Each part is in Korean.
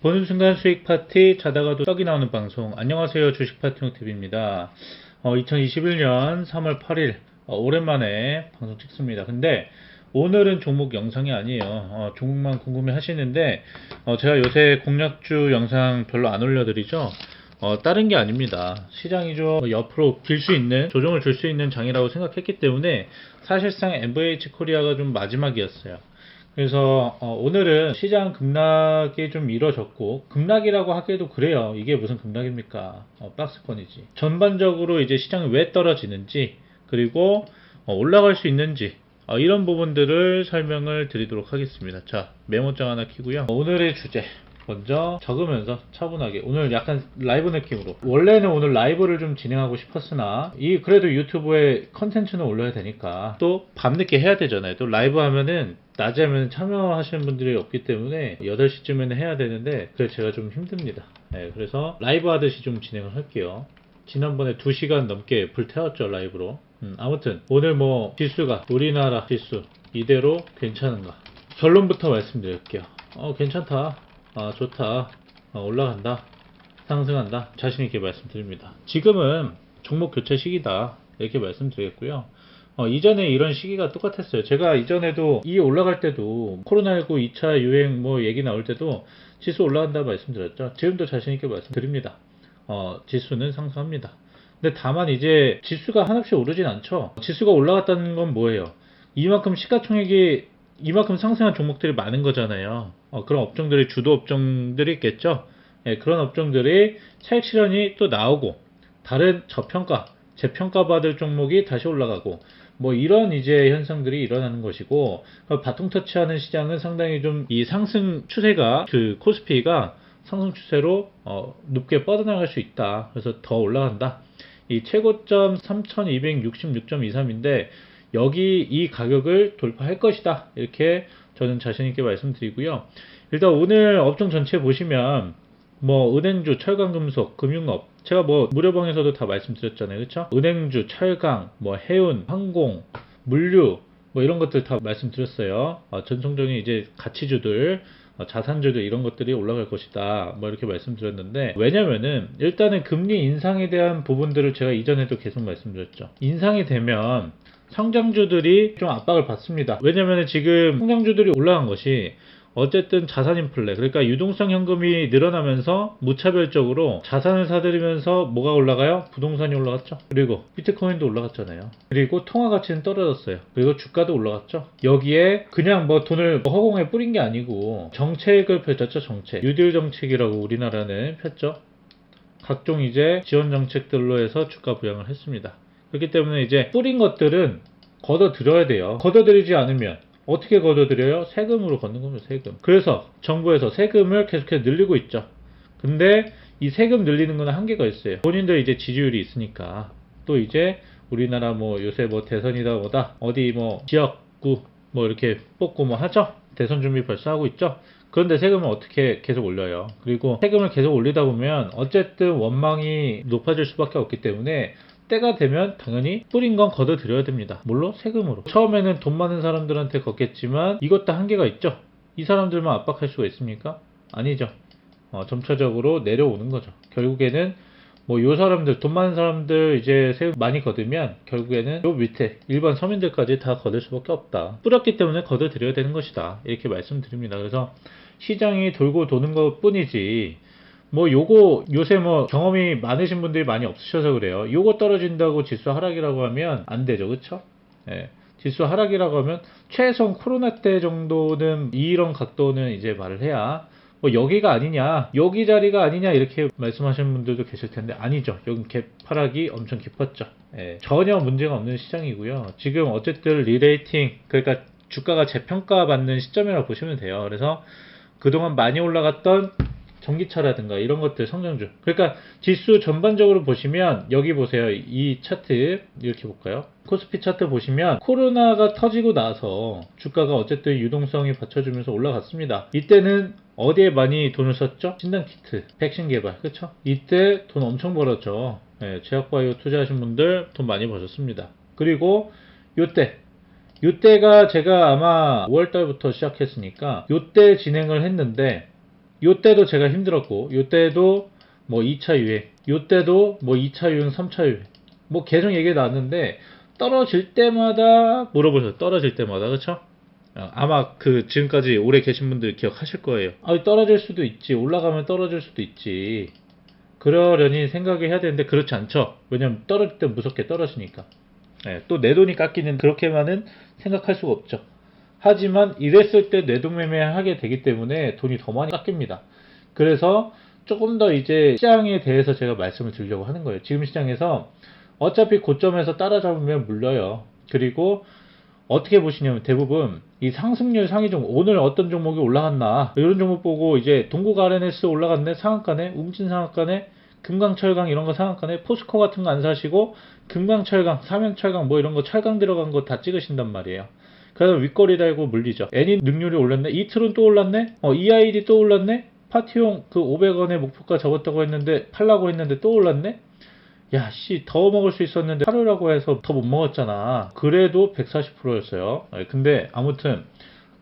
보는 순간 수익 파티, 자다가도 떡이 나오는 방송. 안녕하세요, 주식 파티용 TV입니다. 2021년 3월 8일 오랜만에 방송 찍습니다. 근데 오늘은 종목 영상이 아니에요. 종목만 궁금해 하시는데 제가 요새 공략주 영상 별로 안 올려드리죠. 다른 게 아닙니다. 시장이 좀 옆으로 길 수 있는, 조정을 줄 수 있는 장이라고 생각했기 때문에 사실상 MVH 코리아가 좀 마지막이었어요. 그래서 오늘은 시장 급락이 좀 이뤄졌고, 급락이라고 하기에도 그래요. 이게 무슨 급락입니까? 박스권이지. 전반적으로 이제 시장이 왜 떨어지는지, 그리고 올라갈 수 있는지, 이런 부분들을 설명을 드리도록 하겠습니다. 자, 메모장 하나 켜고요. 오늘의 주제 먼저 적으면서 차분하게, 오늘 약간 라이브 느낌으로, 원래는 오늘 라이브를 좀 진행하고 싶었으나 그래도 유튜브에 컨텐츠는 올려야 되니까 또 밤늦게 해야 되잖아요. 또 라이브 하면은 낮에 하면 참여하시는 분들이 없기 때문에 8시쯤에는 해야 되는데 그래서 제가 좀 힘듭니다. 그래서 라이브 하듯이 좀 진행을 할게요. 지난번에 2시간 넘게 불태웠죠, 라이브로. 아무튼 오늘 지수가, 우리나라 지수 이대로 괜찮은가, 결론부터 말씀드릴게요. 괜찮다, 좋다, 올라간다, 상승한다, 자신있게 말씀드립니다. 지금은 종목 교체 시기다, 이렇게 말씀드리겠고요. 이전에 이런 시기가 똑같았어요. 제가 이전에도 올라갈 때도 코로나19 2차 유행 얘기 나올 때도 지수 올라간다 말씀드렸죠. 지금도 자신있게 말씀드립니다. 지수는 상승합니다. 근데 다만 이제 지수가 한없이 오르진 않죠. 지수가 올라갔다는 건 뭐예요? 이만큼 시가총액이, 이만큼 상승한 종목들이 많은 거잖아요. 그런 업종들이, 주도 업종들이 있겠죠. 그런 업종들이 차익 실현이 또 나오고, 다른 저평가, 재평가받을 종목이 다시 올라가고, 이런 이제 현상들이 일어나는 것이고, 바통 터치하는 시장은 상당히 좀 이 상승 추세가, 코스피가 상승 추세로 높게 뻗어나갈 수 있다. 그래서 더 올라간다. 이 최고점 3266.23인데 여기 이 가격을 돌파할 것이다, 이렇게 저는 자신있게 말씀드리고요. 일단 오늘 업종 전체 보시면 은행주, 철강, 금속, 금융업, 제가 무료방에서도 다 말씀드렸잖아요, 그쵸? 은행주, 철강, 해운, 항공, 물류, 이런 것들 다 말씀드렸어요. 전통적인 이제 가치주들, 자산주들, 이런 것들이 올라갈 것이다, 이렇게 말씀드렸는데, 왜냐면은 일단은 금리 인상에 대한 부분들을 제가 이전에도 계속 말씀드렸죠. 인상이 되면 성장주들이 좀 압박을 받습니다. 왜냐면은 지금 성장주들이 올라간 것이 어쨌든 자산 인플레, 그러니까 유동성 현금이 늘어나면서 무차별적으로 자산을 사들이면서 뭐가 올라가요? 부동산이 올라갔죠. 그리고 비트코인도 올라갔잖아요. 그리고 통화 가치는 떨어졌어요. 그리고 주가도 올라갔죠. 여기에 그냥 돈을 허공에 뿌린 게 아니고 정책을 펼쳤죠. 정책, 뉴딜 정책이라고 우리나라는 폈죠. 각종 이제 지원 정책들로 해서 주가 부양을 했습니다. 그렇기 때문에 이제 뿌린 것들은 걷어들여야 돼요. 걷어들이지 않으면 어떻게 걷어들여요? 세금으로 걷는 겁니다. 세금. 그래서 정부에서 세금을 계속해서 늘리고 있죠. 근데 이 세금 늘리는 거는 한계가 있어요. 본인들 이제 지지율이 있으니까. 또 이제 우리나라 요새 대선이다 뭐다, 어디 지역구 이렇게 뽑고 하죠. 대선 준비 벌써 하고 있죠. 그런데 세금을 어떻게 계속 올려요? 그리고 세금을 계속 올리다 보면 어쨌든 원망이 높아질 수밖에 없기 때문에 때가 되면 당연히 뿌린 건 걷어들여야 됩니다. 물론 세금으로. 처음에는 돈 많은 사람들한테 걷겠지만 이것도 한계가 있죠. 이 사람들만 압박할 수가 있습니까? 아니죠. 점차적으로 내려오는 거죠. 결국에는 요 사람들, 돈 많은 사람들 이제 세금 많이 걷으면 결국에는 요 밑에 일반 서민들까지 다 걷을 수밖에 없다. 뿌렸기 때문에 걷어들여야 되는 것이다, 이렇게 말씀드립니다. 그래서 시장이 돌고 도는 것 뿐이지 요거 요새 경험이 많으신 분들이 많이 없으셔서 그래요. 요거 떨어진다고 지수 하락이라고 하면 안 되죠, 그쵸? 지수 하락이라고 하면 최소한 코로나 때 정도는, 이런 각도는 이제 말을 해야 여기가 아니냐, 여기 자리가 아니냐, 이렇게 말씀하시는 분들도 계실 텐데 아니죠. 여긴 하락이 엄청 깊었죠. 전혀 문제가 없는 시장이고요. 지금 어쨌든 리레이팅, 그러니까 주가가 재평가 받는 시점이라고 보시면 돼요. 그래서 그동안 많이 올라갔던 전기차라든가 이런 것들 성장주, 그러니까 지수 전반적으로 보시면, 여기 보세요. 이 차트 이렇게 볼까요? 코스피 차트 보시면 코로나가 터지고 나서 주가가 어쨌든 유동성이 받쳐주면서 올라갔습니다. 이때는 어디에 많이 돈을 썼죠? 진단키트, 백신 개발, 그쵸? 이때 돈 엄청 벌었죠. 제약바이오 투자하신 분들 돈 많이 버셨습니다. 그리고 요때 요때가 제가 아마 5월달부터 시작했으니까 요때 진행을 했는데 요때도 제가 힘들었고 요때도 뭐 2차 유행 요때도 뭐 2차 유행 3차 유행 뭐 계속 얘기 나왔는데 떨어질 때마다 물어보셔요. 떨어질 때마다 그쵸? 아마 그 지금까지 오래 계신 분들 기억하실 거예요. 아, 떨어질 수도 있지. 올라가면 떨어질 수도 있지. 그러려니 생각을 해야 되는데 그렇지 않죠. 왜냐면 떨어질 때 무섭게 떨어지니까. 예, 또 내 돈이 깎이는 그렇게만은 생각할 수가 없죠. 하지만 이랬을 때 뇌동매매하게 되기 때문에 돈이 더 많이 깎입니다. 그래서 조금 더 이제 시장에 대해서 제가 말씀을 드리려고 하는 거예요. 지금 시장에서 어차피 고점에서 따라잡으면 물려요. 그리고 어떻게 보시냐면 대부분 이 상승률 상위 종목 오늘 어떤 종목이 올라갔나 이런 종목 보고 이제 동국 RNS 올라갔네 상한가네 웅진 상한가네 금강철강 이런 거 상한가네 포스코 같은 거 안 사시고 금강철강 삼양철강 뭐 이런 거 철강 들어간 거 다 찍으신단 말이에요. 그래서 윗꼬리 달고 물리죠. 애니 능률이 올랐네 이틀은 또 올랐네 EID 또 올랐네 파티용 그 500원의 목표가 접었다고 했는데 팔라고 했는데 또 올랐네. 야, 씨, 더 먹을 수 있었는데 하루라고 해서 더 못 먹었잖아. 그래도 140%였어요. 근데 아무튼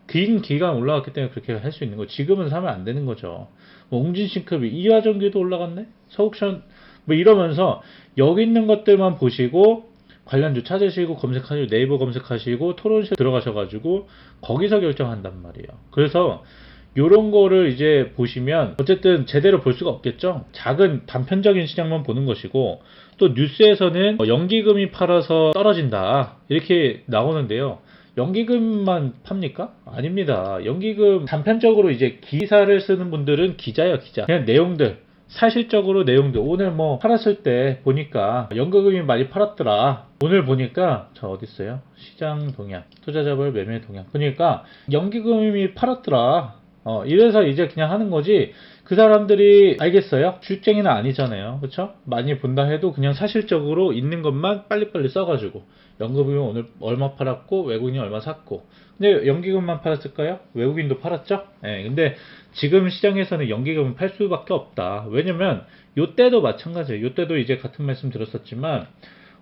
긴 기간 올라갔기 때문에 그렇게 할 수 있는 거. 지금은 사면 안 되는 거죠. 뭐 웅진신급이 이화전기도 올라갔네. 서욱션 뭐 이러면서 여기 있는 것들만 보시고 관련주 찾으시고 검색하시고 네이버 검색하시고 토론실 들어가셔가지고 거기서 결정한단 말이에요. 그래서 요런 거를 이제 보시면 어쨌든 제대로 볼 수가 없겠죠. 작은 단편적인 시장만 보는 것이고 또 뉴스에서는 연기금이 팔아서 떨어진다 이렇게 나오는데요. 연기금만 팝니까? 아닙니다. 연기금 단편적으로 이제 기사를 쓰는 분들은 기자예요, 기자. 그냥 내용들 사실적으로 내용들 오늘 뭐 팔았을 때 보니까 연기금이 많이 팔았더라. 오늘 보니까 저 어디 있어요? 시장 동향, 투자자별 매매 동향 보니까 연기금이 팔았더라. 이래서 이제 그냥 하는 거지. 그 사람들이 알겠어요? 주식쟁이는 아니잖아요. 그쵸? 많이 본다 해도 그냥 사실적으로 있는 것만 빨리빨리 써가지고. 연기금이 오늘 얼마 팔았고, 외국인이 얼마 샀고. 근데 연기금만 팔았을까요? 외국인도 팔았죠? 예, 근데 지금 시장에서는 연기금은 팔 수밖에 없다. 왜냐면, 요때도 마찬가지예요. 요때도 이제 같은 말씀 드렸었지만,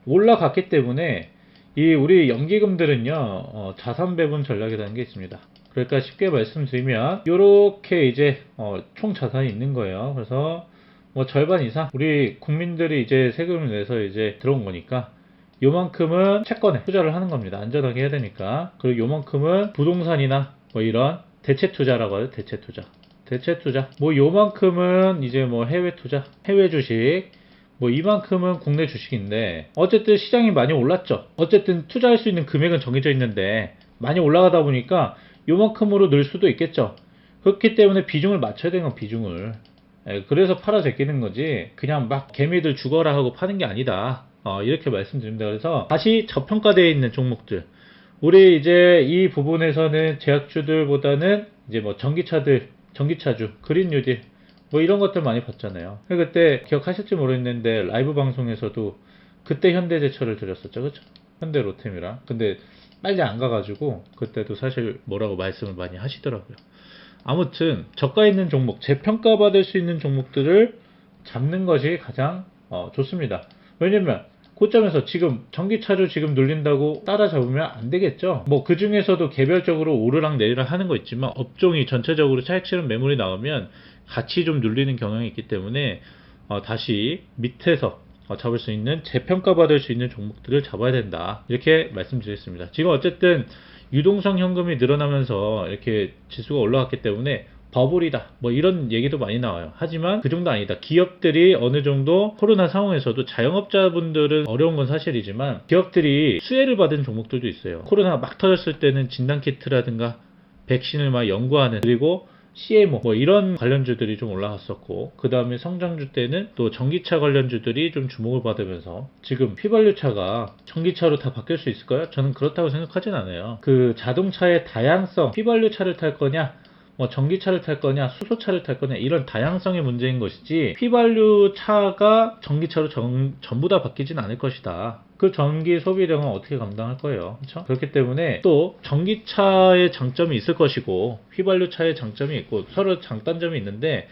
올라갔기 때문에, 이 우리 연기금들은요, 자산 배분 전략이라는 게 있습니다. 그러니까 쉽게 말씀드리면 이렇게 이제 총 자산이 있는 거예요. 그래서 뭐 절반 이상 우리 국민들이 이제 세금을 내서 이제 들어온 거니까 요만큼은 채권에 투자를 하는 겁니다. 안전하게 해야 되니까. 그리고 요만큼은 부동산이나 뭐 이런 대체 투자라고 하죠. 대체 투자. 대체 투자. 뭐 요만큼은 이제 뭐 해외 투자, 해외 주식. 뭐 이만큼은 국내 주식인데 어쨌든 시장이 많이 올랐죠. 어쨌든 투자할 수 있는 금액은 정해져 있는데 많이 올라가다 보니까 요만큼으로 늘 수도 있겠죠. 그렇기 때문에 비중을 맞춰야 되는 건 비중을. 그래서 팔아 제끼는 거지 그냥 막 개미들 죽어라 하고 파는 게 아니다. 이렇게 말씀드립니다. 그래서 다시 저평가되어 있는 종목들 우리 이제 이 부분에서는 제약주들보다는 이제 뭐 전기차들, 전기차주, 그린 뉴딜 뭐 이런 것들 많이 봤잖아요. 그때 기억하실지 모르겠는데 라이브 방송에서도 그때 현대제철을 드렸었죠. 그쵸? 현대로템이랑. 근데 빨리 안 가가지고 그때도 사실 뭐라고 말씀을 많이 하시더라고요. 아무튼 저가 있는 종목, 재평가받을 수 있는 종목들을 잡는 것이 가장 좋습니다. 왜냐면 고점에서 지금 전기차주 지금 눌린다고 따라잡으면 안 되겠죠. 뭐 그 중에서도 개별적으로 오르락 내리락 하는 거 있지만 업종이 전체적으로 차익 실현 매물이 나오면 같이 좀 눌리는 경향이 있기 때문에 다시 밑에서 잡을 수 있는 재평가받을 수 있는 종목들을 잡아야 된다 이렇게 말씀드렸습니다. 지금 어쨌든 유동성 현금이 늘어나면서 이렇게 지수가 올라갔기 때문에 버블이다 뭐 이런 얘기도 많이 나와요. 하지만 그 정도 아니다. 기업들이 어느 정도 코로나 상황에서도 자영업자분들은 어려운 건 사실이지만 기업들이 수혜를 받은 종목들도 있어요. 코로나가 막 터졌을 때는 진단키트라든가 백신을 막 연구하는 그리고 CMO 뭐 이런 관련주들이 좀 올라갔었고 그 다음에 성장주 때는 또 전기차 관련주들이 좀 주목을 받으면서 지금 휘발유차가 전기차로 다 바뀔 수 있을까요? 저는 그렇다고 생각하진 않아요. 그 자동차의 다양성 휘발유차를 탈 거냐 뭐 전기차를 탈 거냐 수소차를 탈 거냐 이런 다양성의 문제인 것이지 휘발유차가 전기차로 전부 다 바뀌진 않을 것이다. 그 전기 소비량은 어떻게 감당할 거예요. 그렇죠? 그렇기 때문에 또 전기차의 장점이 있을 것이고 휘발유차의 장점이 있고 서로 장단점이 있는데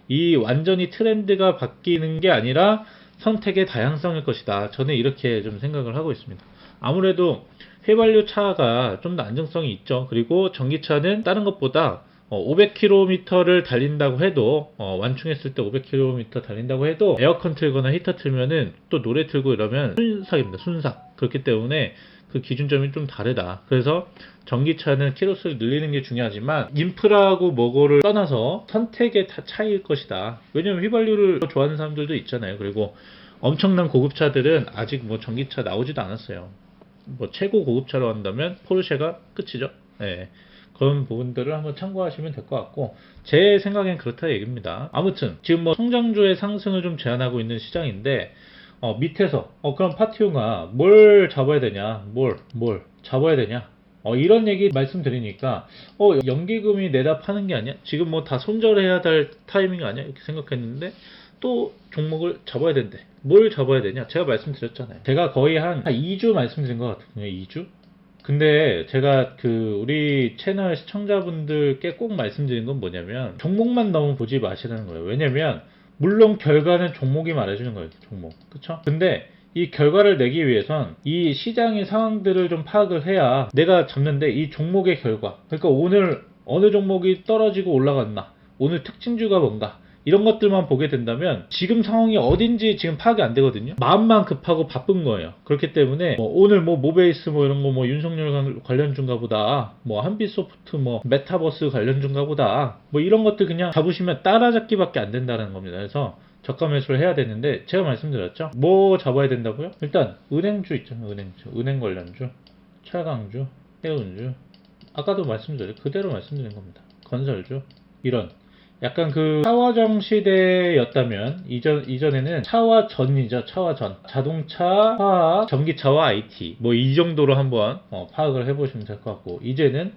이 완전히 트렌드가 바뀌는 게 아니라 선택의 다양성일 것이다. 저는 이렇게 좀 생각을 하고 있습니다. 아무래도 휘발유 차가 좀 더 안정성이 있죠. 그리고 전기차는 다른 것보다 500km를 달린다고 해도 완충했을 때 500km 달린다고 해도 에어컨 틀거나 히터 틀면은 또 노래 틀고 이러면 순삭입니다. 순삭. 그렇기 때문에 그 기준점이 좀 다르다. 그래서 전기차는 키로수를 늘리는 게 중요하지만 인프라하고 뭐고를 떠나서 선택의 차이일 것이다. 왜냐면 휘발유를 좋아하는 사람들도 있잖아요. 그리고 엄청난 고급차들은 아직 뭐 전기차 나오지도 않았어요. 뭐 최고 고급차로 한다면 포르쉐가 끝이죠. 네. 그런 부분들을 한번 참고하시면 될 것 같고, 제 생각엔 그렇다 얘기입니다. 아무튼 지금 뭐 성장주의 상승을 좀 제한하고 있는 시장인데 밑에서 그럼 파티용아 뭘 잡아야 되냐, 뭘 잡아야 되냐, 이런 얘기 말씀드리니까 연기금이 내다 파는 게 아니야, 지금 뭐 다 손절해야 될 타이밍 아니야, 이렇게 생각했는데 또 종목을 잡아야 된대. 뭘 잡아야 되냐, 제가 말씀드렸잖아요. 제가 거의 한 2주 말씀드린 것 같거든요. 2주? 근데 제가 우리 채널 시청자분들께 꼭 말씀드린 건 뭐냐면, 종목만 너무 보지 마시라는 거예요. 왜냐면 물론 결과는 종목이 말해주는 거예요. 종목. 그쵸? 근데 이 결과를 내기 위해선 이 시장의 상황들을 좀 파악을 해야 내가 잡는데, 이 종목의 결과, 그러니까 오늘 어느 종목이 떨어지고 올라갔나, 오늘 특징주가 뭔가, 이런 것들만 보게 된다면 지금 상황이 어딘지 지금 파악이 안 되거든요. 마음만 급하고 바쁜 거예요. 그렇기 때문에 오늘 뭐 모베이스 뭐 이런 거 뭐 윤석열 관련주인가 보다, 뭐 한빛소프트 뭐 메타버스 관련주인가 보다, 뭐 이런 것들 그냥 잡으시면 따라잡기밖에 안 된다는 겁니다. 그래서 저가 매수를 해야 되는데, 제가 말씀드렸죠. 뭐 잡아야 된다고요? 일단 은행주 있잖아요. 은행주, 은행 관련주, 철강주, 해운주, 아까도 말씀드렸죠. 그대로 말씀드린 겁니다. 건설주, 이런 약간 차와정 시대였다면, 이전에는 차와전이죠. 차와전. 자동차, 화학, 전기차와 IT. 뭐 이 정도로 한번 파악을 해보시면 될 것 같고, 이제는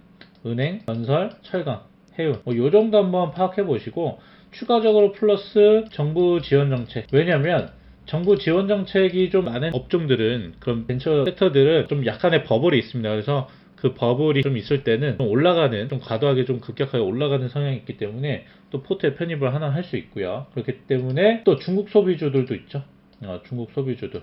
은행, 건설, 철강, 해운. 뭐 요 정도 한번 파악해 보시고, 추가적으로 플러스 정부 지원 정책. 왜냐면 정부 지원 정책이 좀 많은 업종들은, 그런 벤처 섹터들은 좀 약간의 버블이 있습니다. 그래서 그 버블이 좀 있을 때는 좀 올라가는, 좀 과도하게 좀 급격하게 올라가는 성향이 있기 때문에 또 포트에 편입을 하나 할 수 있고요. 그렇기 때문에 또 중국 소비주들도 있죠. 중국 소비주들,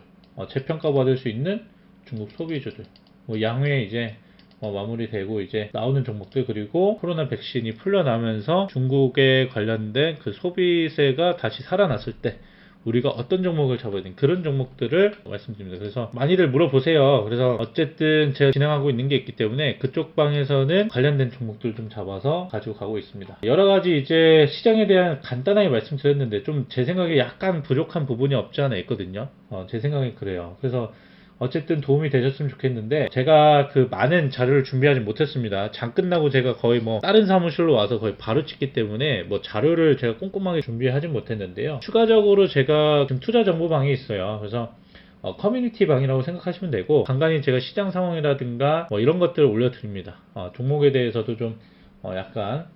재평가 받을 수 있는 중국 소비주들, 뭐 양회 이제 마무리되고 이제 나오는 종목들, 그리고 코로나 백신이 풀려나면서 중국에 관련된 그 소비세가 다시 살아났을 때 우리가 어떤 종목을 잡아야 되는, 그런 종목들을 말씀드립니다. 그래서 많이들 물어보세요. 그래서 어쨌든 제가 진행하고 있는 게 있기 때문에 그쪽 방에서는 관련된 종목들 좀 잡아서 가지고 가고 있습니다. 여러 가지 이제 시장에 대한 간단하게 말씀드렸는데, 좀 제 생각에 약간 부족한 부분이 없지 않아 있거든요. 제 생각에 그래요. 그래서 어쨌든 도움이 되셨으면 좋겠는데, 제가 많은 자료를 준비하지 못했습니다. 장 끝나고 제가 거의 뭐 다른 사무실로 와서 거의 바로 찍기 때문에 뭐 자료를 제가 꼼꼼하게 준비하지 못했는데요. 추가적으로 제가 지금 투자 정보방이 있어요. 그래서 커뮤니티 방이라고 생각하시면 되고, 간간히 제가 시장 상황이라든가 뭐 이런 것들을 올려드립니다. 종목에 대해서도 좀 약간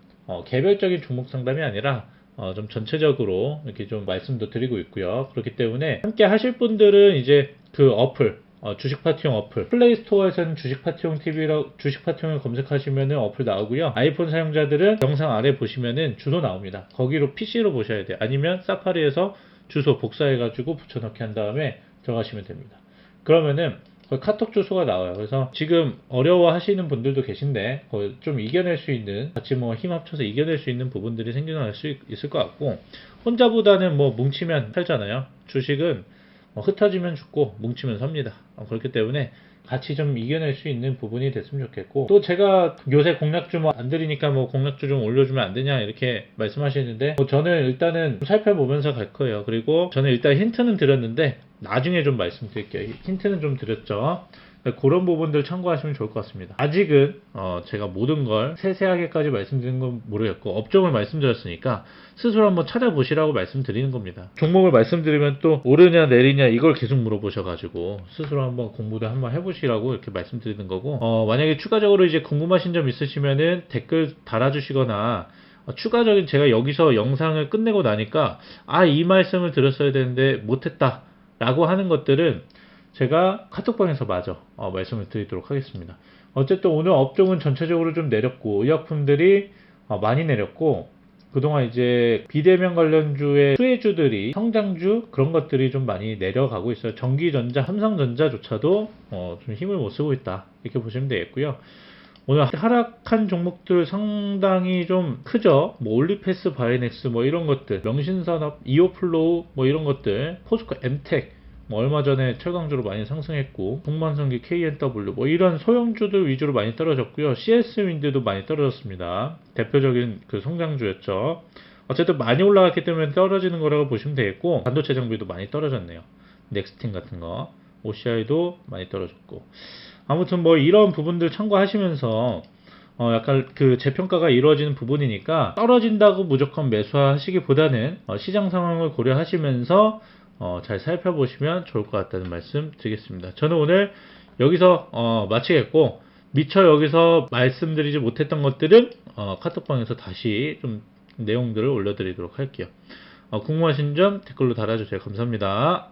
개별적인 종목 상담이 아니라 좀 전체적으로 이렇게 좀 말씀도 드리고 있고요. 그렇기 때문에 함께 하실 분들은 이제 그 어플, 주식파티용 어플, 플레이스토어에서는 주식파티용 TV라고, 주식파티용을 검색하시면은 어플 나오고요. 아이폰 사용자들은 영상 아래 보시면은 주소 나옵니다. 거기로 PC로 보셔야 돼요. 아니면 사파리에서 주소 복사해가지고 붙여넣기 한 다음에 들어가시면 됩니다. 그러면은 카톡 주소가 나와요. 그래서 지금 어려워 하시는 분들도 계신데, 좀 이겨낼 수 있는, 같이 뭐 힘 합쳐서 이겨낼 수 있는 부분들이 생겨날 수 있을 것 같고, 혼자보다는 뭐 뭉치면 살잖아요. 주식은 흩어지면 죽고 뭉치면 삽니다. 그렇기 때문에 같이 좀 이겨낼 수 있는 부분이 됐으면 좋겠고, 또 제가 요새 공략주 뭐 안 드리니까 뭐 공략주 좀 올려주면 안 되냐 이렇게 말씀하시는데, 저는 일단은 살펴보면서 갈 거예요. 그리고 저는 일단 힌트는 드렸는데 나중에 좀 말씀드릴게요. 힌트는 좀 드렸죠. 그런 부분들 참고하시면 좋을 것 같습니다. 아직은 제가 모든 걸 세세하게까지 말씀드리는 건 모르겠고, 업종을 말씀드렸으니까 스스로 한번 찾아보시라고 말씀드리는 겁니다. 종목을 말씀드리면 또 오르냐 내리냐 이걸 계속 물어보셔가지고 스스로 한번 공부를 한번 해보시라고 이렇게 말씀드리는 거고, 만약에 추가적으로 이제 궁금하신 점 있으시면은 댓글 달아주시거나, 추가적인, 제가 여기서 영상을 끝내고 나니까 이 말씀을 드렸어야 되는데 못했다 라고 하는 것들은 제가 카톡방에서 마저 말씀을 드리도록 하겠습니다. 어쨌든 오늘 업종은 전체적으로 좀 내렸고, 의약품들이 많이 내렸고, 그동안 이제 비대면 관련주의 수혜주들이 성장주 그런 것들이 좀 많이 내려가고 있어요. 전기전자, 삼성전자조차도 좀 힘을 못 쓰고 있다 이렇게 보시면 되겠고요. 오늘 하락한 종목들 상당히 좀 크죠. 뭐 올리패스, 바이넥스 뭐 이런 것들, 명신산업, 이오플로우 뭐 이런 것들, 포스코, 엠텍 뭐 얼마 전에 철강주로 많이 상승했고, 동만성기, KNW 뭐 이런 소형주들 위주로 많이 떨어졌고요. CS윈드도 많이 떨어졌습니다. 대표적인 그 성장주였죠. 어쨌든 많이 올라갔기 때문에 떨어지는 거라고 보시면 되겠고, 반도체 장비도 많이 떨어졌네요. 넥스틴 같은 거, OCI도 많이 떨어졌고. 아무튼 뭐 이런 부분들 참고하시면서 약간 그 재평가가 이루어지는 부분이니까 떨어진다고 무조건 매수하시기보다는 시장 상황을 고려하시면서 잘 살펴보시면 좋을 것 같다는 말씀 드리겠습니다. 저는 오늘 여기서 마치겠고, 미처 여기서 말씀드리지 못했던 것들은 카톡방에서 다시 좀 내용들을 올려드리도록 할게요. 궁금하신 점 댓글로 달아주세요. 감사합니다.